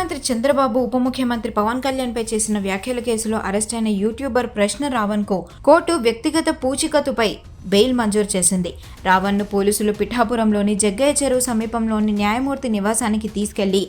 ముఖ్యమంత్రి చంద్రబాబు ఉప ముఖ్యమంత్రి పవన్ కళ్యాణ్ పై చేసిన వ్యాఖ్యల కేసులో అరెస్ట్ అయిన యూట్యూబర్ ప్రశ్న రావణ్కు కోర్టు వ్యక్తిగత పూచికతుపై బెయిల్ మంజూరు చేసింది. రావణ్ను పోలీసులు పిఠాపురంలోని జగ్గయ్య చెరువు సమీపంలోని న్యాయమూర్తి నివాసానికి తీసుకెళ్లి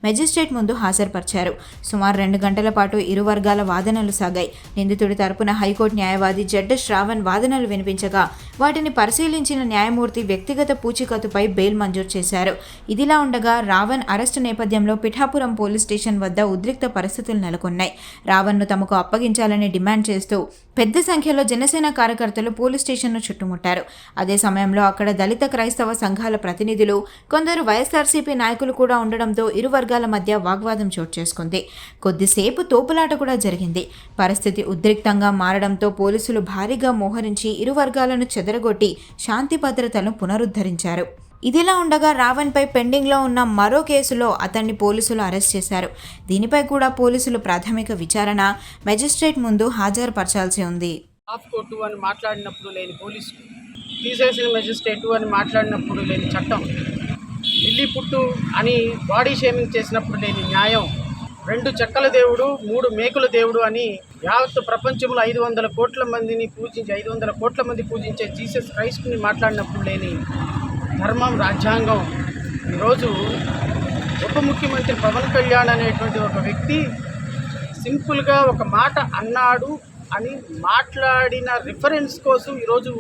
మెజిస్ట్రేట్ ముందు హాజరుపరిచారు. సుమారు 2 గంటల పాటు ఇరు వర్గాల వాదనలు సాగాయి. నిందితుడి తరపున హైకోర్టు న్యాయవాది జడ్డ శ్రావణ్ వాదనలు వినిపించగా వాటిని పరిశీలించిన న్యాయమూర్తి వ్యక్తిగత పూచికతుపై బెయిల్ మంజూరు చేశారు. ఇదిలా ఉండగా రావణ్ అరెస్టు నేపథ్యంలో పిఠాపురం పోలీస్ స్టేషన్ వద్ద ఉద్రిక్త పరిస్థితులు నెలకొన్నాయి. రావణ్ను తమకు అప్పగించాలని డిమాండ్ చేస్తూ పెద్ద సంఖ్యలో జనసేన కార్యకర్తలు పోలీస్ స్టేషన్ను చుట్టుముట్టారు. అదే సమయంలో అక్కడ దళిత క్రైస్తవ సంఘాల ప్రతినిధులు, కొందరు వైఎస్ఆర్సీపీ నాయకులు కూడా ఉండడంతో ఇరు వర్గాల మధ్య వాగ్వాదం చోటు చేసుకుంది. కొద్దిసేపు తోపులాట కూడా జరిగింది. పరిస్థితి ఉద్రిక్తంగా మారడంతో పోలీసులు భారీగా మోహరించి ఇరు వర్గాలను చెదరగొట్టి శాంతి భద్రతలను పునరుద్ధరించారు. ఇదిలా ఉండగా రావణ్పై పెండింగ్లో ఉన్న మరో కేసులో అతన్ని పోలీసులు అరెస్ట్ చేశారు. దీనిపై కూడా పోలీసులు ప్రాథమిక విచారణ మెజిస్ట్రేట్ ముందు హాజరుపరచాల్సి ఉంది. హాఫ్ కోర్టు అని మాట్లాడినప్పుడు లేని పోలీసు, తీసేసిన మెజిస్ట్రేటు అని మాట్లాడినప్పుడు లేని చట్టం, ఢిల్లీ పుట్టు అని బాడీ షేమింగ్ చేసినప్పుడు లేని న్యాయం, 2 చెక్కల దేవుడు 3 మేకుల దేవుడు అని యావత్ ప్రపంచంలో 500 కోట్ల మంది పూజించే జీసస్ క్రైస్ట్ని మాట్లాడినప్పుడు లేని ధర్మం, రాజ్యాంగం. ఈరోజు ఉప ముఖ్యమంత్రి పవన్ కళ్యాణ్ అనేటువంటి ఒక వ్యక్తి సింపుల్గా ఒక మాట అన్నాడు అని మాట్లాడిన రిఫరెన్స్ కోసం ఈరోజు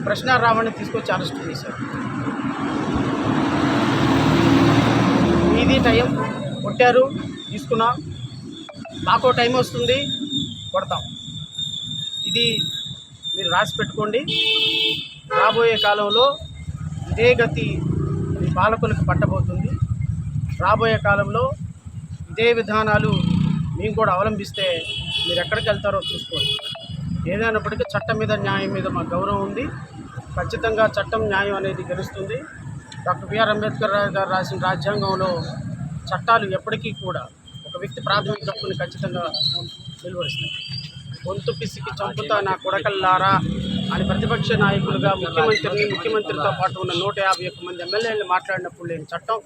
ప్రశ్న రావణ్ని తీసుకొచ్చి అరెస్ట్ చేశారు. ఇది టైం కొట్టారు, తీసుకున్నాం, మాకో టైం వస్తుంది, కొడతాం. ఇది మీరు రాసి పెట్టుకోండి. రాబోయే కాలంలో ఇదే గతి ఈ పాలకులకు పట్టబోతుంది. రాబోయే కాలంలో ఇదే విధానాలు మేము కూడా అవలంబిస్తే మీరు ఎక్కడికి వెళ్తారో చూసుకోండి. ఏదైనప్పటికీ చట్టం మీద, న్యాయం మీద మాకు గౌరవం ఉంది. ఖచ్చితంగా చట్టం, న్యాయం అనేది గెలుస్తుంది. డాక్టర్ బిఆర్ అంబేద్కర్ గారు రాసిన రాజ్యాంగంలో చట్టాలు ఎప్పటికీ కూడా ఒక వ్యక్తి ప్రాథమిక హక్కుని ఖచ్చితంగా నిలువరిస్తాయి. గొంతు పిసికి చంపుతా నా కొడకల్లారా అని ప్రతిపక్ష నాయకులుగా ముఖ్యమంత్రితో పాటు ఉన్న 151 మంది ఎమ్మెల్యేలు మాట్లాడినప్పుడు లేని చట్టం,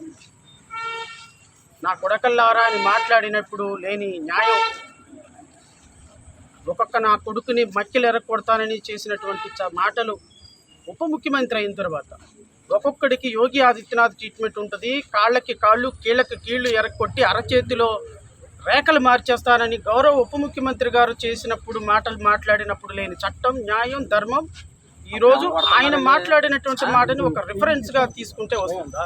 నా కొడకల్లారా అని మాట్లాడినప్పుడు లేని న్యాయం, ఒక్కొక్క నా కొడుకుని మక్కిలు ఎరగొడతానని చేసినటువంటి మాటలు ఉప ముఖ్యమంత్రి అయిన తర్వాత ఒక్కొక్కడికి యోగి ఆదిత్యనాథ్ ట్రీట్మెంట్ ఉంటుంది. కాళ్ళకి కాళ్ళు, కీళ్ళకి కీళ్ళు ఎరగొట్టి అరచేతిలో రేఖలు మార్చేస్తానని గౌరవ ఉప ముఖ్యమంత్రి గారు చేసినప్పుడు మాటలు మాట్లాడినప్పుడు లేని చట్టం, న్యాయం, ధర్మం. ఈరోజు ఆయన మాట్లాడినటువంటి మాటని ఒక రిఫరెన్స్గా తీసుకుంటే వస్తుందా?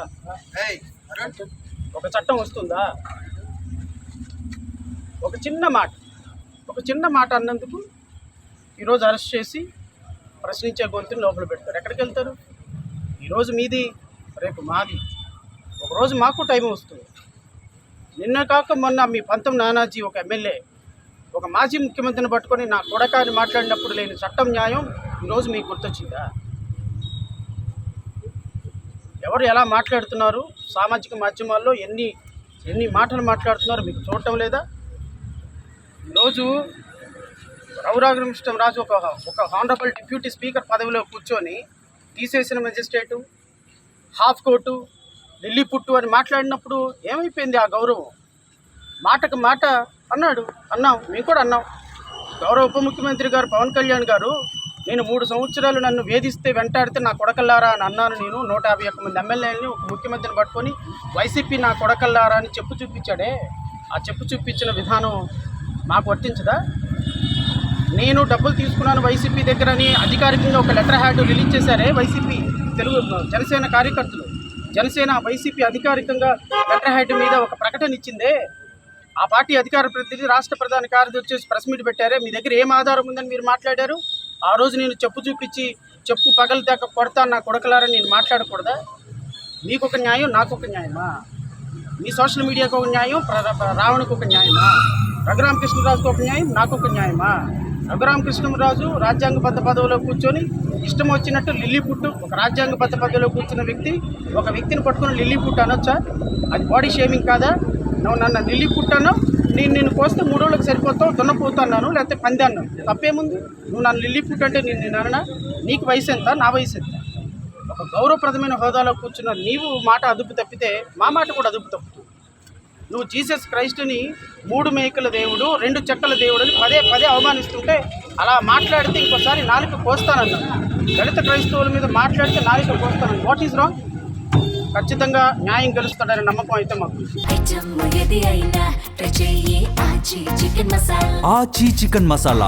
ఒక చట్టం వస్తుందా? ఒక చిన్న మాట అన్నందుకు ఈరోజు అరెస్ట్ చేసి ప్రశ్నించే గొంతుని లోపల పెడతారు. ఎక్కడికి వెళ్తారు? ఈరోజు మీది, రేపు మాది. ఒకరోజు మాకు టైం వస్తుంది. నిన్న కాక మొన్న మీ పంతం నానాజీ ఒక ఎమ్మెల్యే, ఒక మాజీ ముఖ్యమంత్రిని పట్టుకొని నా కొడక అని మాట్లాడినప్పుడు లేని చట్టం, న్యాయం ఈరోజు మీకు గుర్తొచ్చిందా? ఎవరు ఎలా మాట్లాడుతున్నారు, సామాజిక మాధ్యమాల్లో ఎన్ని మాటలు మాట్లాడుతున్నారు మీకు చూడటం లేదా? ఈరోజు రఘురామకృష్ణరాజు ఒక హానరబుల్ డిప్యూటీ స్పీకర్ పదవిలో కూర్చొని తీసేసిన మెజిస్ట్రేటు, హాఫ్ కోర్టు, ఢిల్లీ పుట్టు అని మాట్లాడినప్పుడు ఏమైపోయింది ఆ గౌరవం? మాటకు మాట అన్నాం, మేము కూడా అన్నాం. గౌరవ ఉప ముఖ్యమంత్రి గారు పవన్ కళ్యాణ్ గారు, నేను 3 సంవత్సరాలు నన్ను వేధిస్తే, వెంటాడితే నా కొడకల్లారా అని అన్నాను. నేను 151 మంది ఎమ్మెల్యేలని ఒక ముఖ్యమంత్రిని పట్టుకొని వైసీపీ నా కొడకల్లారా అని చెప్పు చూపించాడే. ఆ చెప్పు చూపించిన విధానం మాకు వర్తించదా? నేను డబ్బులు తీసుకున్నాను వైసీపీ దగ్గర అని అధికారికంగా ఒక లెటర్ హ్యాడ్ రిలీజ్ చేశారే వైసీపీ జనసేన కార్యకర్తలు. జనసేన వైసీపీ అధికారికంగా లెటర్ హెడ్ మీద ఒక ప్రకటన ఇచ్చిందే. ఆ పార్టీ అధికార ప్రతినిధి, రాష్ట్ర ప్రధాన కార్యదర్శి వచ్చేసి ప్రెస్ మీట్ పెట్టారే. మీ దగ్గర ఏం ఆధారం ఉందని మీరు మాట్లాడారు? ఆ రోజు నేను చెప్పు చూపించి చెప్పు పగలు దాకా కొడతాను నా కొడకలారని నేను మాట్లాడకూడదా? మీకు ఒక న్యాయం, నాకు ఒక న్యాయమా? మీ సోషల్ మీడియాకు ఒక న్యాయం, రావణకు ఒక న్యాయమా? రఘురామకృష్ణరాజుకు ఒక న్యాయం, నాకు ఒక న్యాయమా? రఘురామకృష్ణరాజు రాజ్యాంగబద్ధ పదవిలో కూర్చొని ఇష్టం వచ్చినట్టు లిల్లీ పుట్టు, ఒక రాజ్యాంగబద్ధ పదవిలో కూర్చున్న వ్యక్తి ఒక వ్యక్తిని పట్టుకుని లిల్లీ పుట్టు అనొచ్చా? అది బాడీ షేమింగ్ కాదా? నువ్వు నన్ను లిల్లీ పుట్టాను, నేను కోస్తే 3 రోజులకు సరిపోతావు, దున్నపోతా అన్నాను, లేకపోతే పంది అన్నాను, తప్పేముంది? నువ్వు నన్ను లిల్లీ పుట్టు అంటే నేను అననా? నీకు వయసు ఎంత, నా వయసు ఎంత? ఒక గౌరవప్రదమైన హోదాలో కూర్చున్న నీవు మాట అదుపు తప్పితే మా మాట కూడా అదుపు తప్పుతుంది. నువ్వు జీసస్ క్రైస్ట్ని 3 మేకల దేవుడు 2 చెక్కల దేవుడు అని పదే పదే అవమానిస్తుంటే అలా మాట్లాడితే ఇంకోసారి నాలుక కోస్తానన్నా. దళిత క్రైస్తవుల మీద మాట్లాడితే నాలుక కోస్తానన్నా. What is wrong? ఖచ్చితంగా న్యాయం గెలుస్తాడనే నమ్మకం అయితే మాకు. ఆచి చికెన్ మసాలా